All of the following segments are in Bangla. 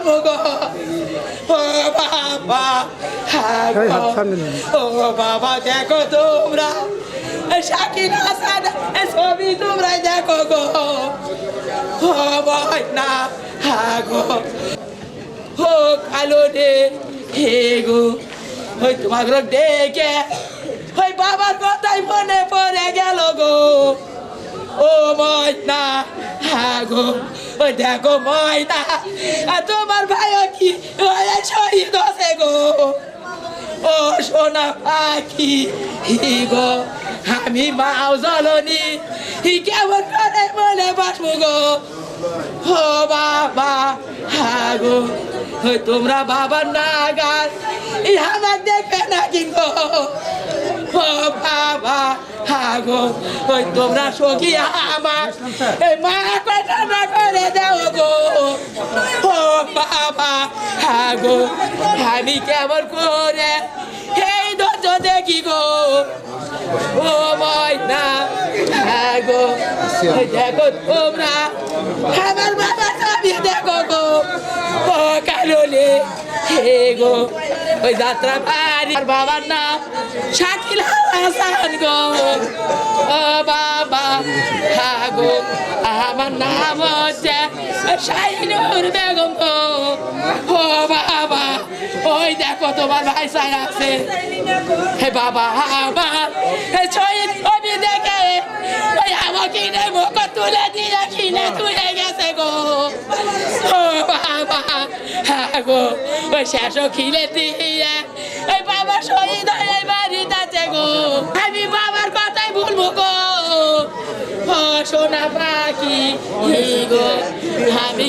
মরবো গো ও বাবা ও বাবা দেখো তোমরা শাকিল হাসান ছবি তোমরাই দেখো গো ও ভাই না গো ও কালো রে হে গো ওই তোমাকে ডেকে ওই বাবার কথাই মনে পড়ে গেল গো ও ময়না গো ওই দেখো ময়না আর তোমার ভাইও কি শহীদ আছে গো ও সোনা পাখি গো আমি মাও জলনি কেমন করে মনে বাসবো গো ও বাবা গো তোমরা বাবার নাগাল আমার দেখবে না কিন্তু ও বাবা গো ওই তোমরা সখী আমার মা কথা না করে দাও গো ও বাবা গো আমি কেমন করে এই ধৈর্য দেখি গো ও ময়না গো দেখো তোমরা আমার বাবা ছবি দেখো গো ও কালোলে হে গো ওই যাত্রা বাড়ি বাবার নাম শাকিল হাসান গো ও বাবা গো আমার নাম হচ্ছে শাহিনুর বেগম গো ও বাবা ওই দেখো তোমার ভাই সাই আছে হে বাবা আমার শহীদ ছবি দেখে ওই আমাকে মুখ তুলে দিয়ে কিনে তুলে গেছে গো ও বাবা গো ওই শেষ খিলে দিয়ে ওই বাবা শহীদ হয়ে বাড়িতে আছে গো আমি বাবার কথাই বলবো গো ও সোনা পাখি গো আমি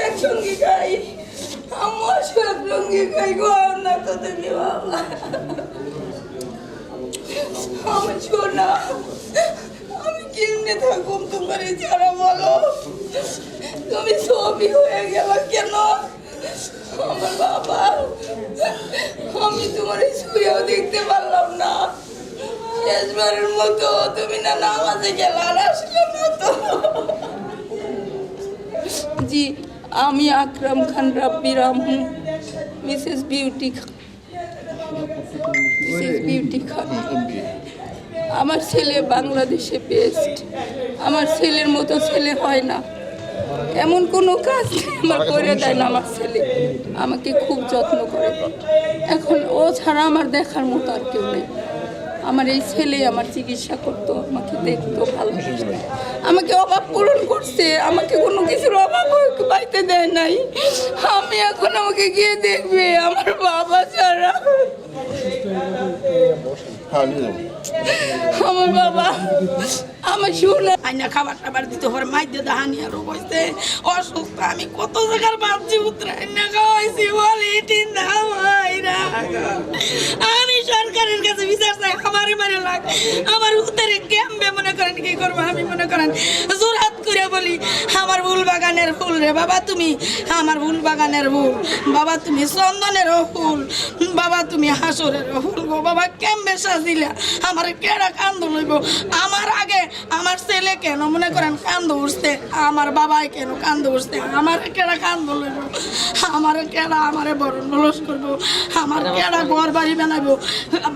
একসঙ্গে খাই আমার একসঙ্গে খাই গো না তো তুমি বাবা আমার সোনা আমি কেমনে থাকুম তোমার ছাড়া বলো তুমি ছবি হয়ে গেল কেন আমার বাবা আমি তোমার ছবিও দেখতে পারলাম না শেষবারের মতো তুমি না নামাজে গেল আর আসলে না তো জি আমি আকরাম খান রাব্বি রামু মিসেস বিউটি খান আমার ছেলে বাংলাদেশে বেস্ট আমার ছেলের মতো ছেলে হয় না এমন কোনো কাজ আমার করে দেয় না আমার ছেলে আমাকে খুব যত্ন করে এখন ও ছাড়া আমার দেখার মতো আর কেউ নেই আমার এই ছেলে আমার চিকিৎসা করতো আমাকে দেখতো ভালোবাসতো আমাকে অভাব পূরণ করছে আমাকে কোনো কিছুর অভাব পাইতে দেয় নাই আমি এখন আমাকে গিয়ে দেখবে আমার বাবা ছাড়া আমার বাবা আমার শুনে আইনা খাবার টাবার দিতে হবে মাইতে দাহানি আরো বসতে অসুস্থ আমি কত জায়গার ভাবছি উত্তর আইনা খাওয়াইছি বলি না আমি সরকারের কাছে বিচার চাই আমারে মানে লাগ আমার উত্তরে কেমবে মনে করেন কি করবো আমি মনে করেন জোরাত করে বলি আমার ফুল বাগানের ফুল রে বাবা তুমি আমার ফুল বাগানের ফুল বাবা তুমি চন্দনেরও ফুল বাবা তুমি হাসরের ফুল গো বাবা কেমবে সাজিলা আমার কেডা কান্দ লইব আমার আগে আমার ছেলে কেন মনে করেন কান্দ উঠছে আমার বাবাই কেন কান্দ উঠছে আমার কেডা কান্দ লইব আমার কেডা আমারে বরণ বলস করবো আমার কেডা ঘর বাড়ি বানাবো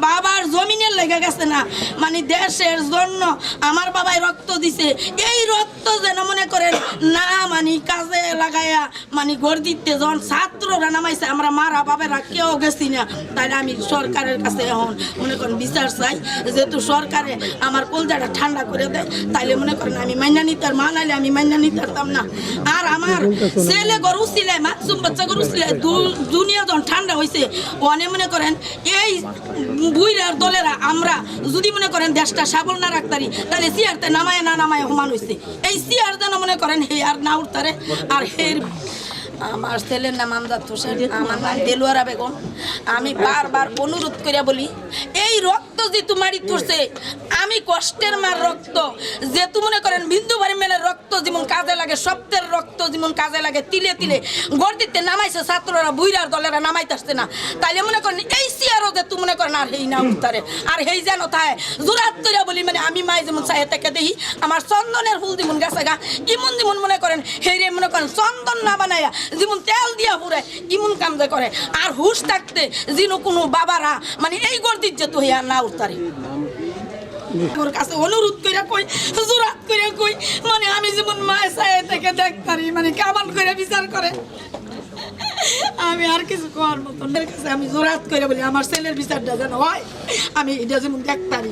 বাবার জমিনের লেগে গেছে না মানে দেশের জন্য আমার বাবাই রক্ত দিছে এই রক্ত যেন মনে করেন না মানে কাজে লাগাইয়া মানে ঘর দিতে যখন ছাত্ররা নামাইছে আমরা মারা বাবারা কেউ গেছি না তাই আমি সরকারের কাছে এখন মনে করেন বিচার চাই যেহেতু সরকারে আমার কলজাটা ঠান্ডা করে দেয় তাইলে মনে করেন আমি মাইনা নিতে আর মা নাইলে আমি মাইনা নিতে পারতাম না আর আমার ছেলে গরু ছিলে মাসুম বাচ্চা গরু ছিলে দুনিয়া যখন ঠান্ডা হয়েছে অনে মনে করেন এই বুইরার দলেরা আমরা যদি মনে করেন দেশটা সাবল না রাখতারি তাহলে সিয়ারতে নামায় না নামায় সমান হয়েছে এই সিয়ার যেন মনে করেন হে আর না উঠতারে আর হের আমার ছেলের নাম আমজাদ হোসেন আমার নাম দেলুয়ারা বেগম আমি বারবার অনুরোধ করে বলি এই রক্ত যেহেতু মারি তুলছে আমি কষ্টের মার রক্ত যেহেতু মনে করেন বিন্দু পরিমাণের রক্ত যেমন কাজে লাগে সপ্তের রক্ত যেমন কাজে লাগে তিলে তিলে গর্দিতে নামাইছে ছাত্ররা বুইরার দলেরা নামাইতেছে না তাইলে মনে করেন এই সিয়ারও যে তুই মনে করেন আর হেই না উত্তারে আর হেই যেন তাই জোরাত কইরা বলি মানে আমি মাই যেমন চাই থেকে দেখি আমার চন্দনের ফুল যেমন গেছে গা ইমন যেমন মনে করেন হেরে মনে করেন চন্দন না বানাইয়া যেমন তেল দিয়া পুরে ইমন কাম যে করে আর হুশ থাকতে যেন কোনো বাবারা মানে এই গর্দিত যে তুই আর না উত্তারে ওর কাছে অনুরোধ করে কই জোরাত করে কই মানে আমি যেমন মায়ের ছায়া থেকে দেখতারি মানে কামাল করে বিচার করে আমি আর কিছু কোয়ার মতন কাছে আমি জোরাত করে বলি আমার ছেলের বিচারটা যেন হয় আমি এটা যেমন দেখতারি।